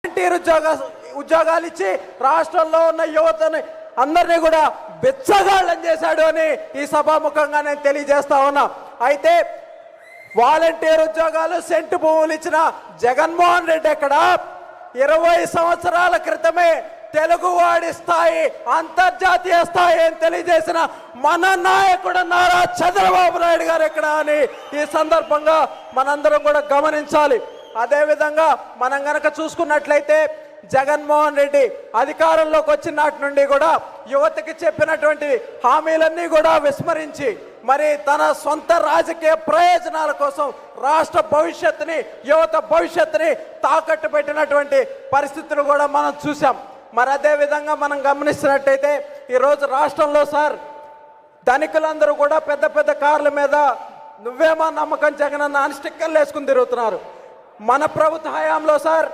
Volunteer ఉద్యోగాలు ఇచ్చి రాష్ట్రంలో ఉన్న యువతని అందరినీ కూడా బెచ్చగాళ్ళని చేశాడు అని ఈ సభాముఖంగా నేను తెలియజేస్తా ఉన్నా. అయితే వాలంటీర్ ఉద్యోగాలు సెంటు భూములు ఇచ్చిన జగన్మోహన్ రెడ్డి ఎక్కడ 20 సంవత్సరాల క్రితమే తెలుగువాడి స్థాయి అంతర్జాతీయ స్థాయి అని తెలియజేసిన మన నాయకుడు నారా చంద్రబాబు నాయుడు గారు ఎక్కడ అని ఈ సందర్భంగా మనందరం కూడా గమనించాలి. అదేవిధంగా మనం గనక చూసుకున్నట్లయితే జగన్మోహన్ రెడ్డి అధికారంలోకి వచ్చిన నాటి నుండి కూడా యువతకి చెప్పినటువంటి హామీలన్నీ కూడా విస్మరించి మరి తన సొంత రాజకీయ ప్రయోజనాల కోసం రాష్ట్ర భవిష్యత్తుని యువత భవిష్యత్తుని తాకట్టు పెట్టినటువంటి పరిస్థితులు కూడా మనం చూసాం. మరి అదే విధంగా మనం గమనిస్తున్నట్టయితే ఈరోజు రాష్ట్రంలో సార్ ధనికులందరూ కూడా పెద్ద పెద్ద కార్ల మీద నువ్వేమా నమ్మకం జగనన్న అని స్టిక్కర్లు వేసుకుని తిరుగుతున్నారు. మన ప్రభుత్వ హయాంలో సార్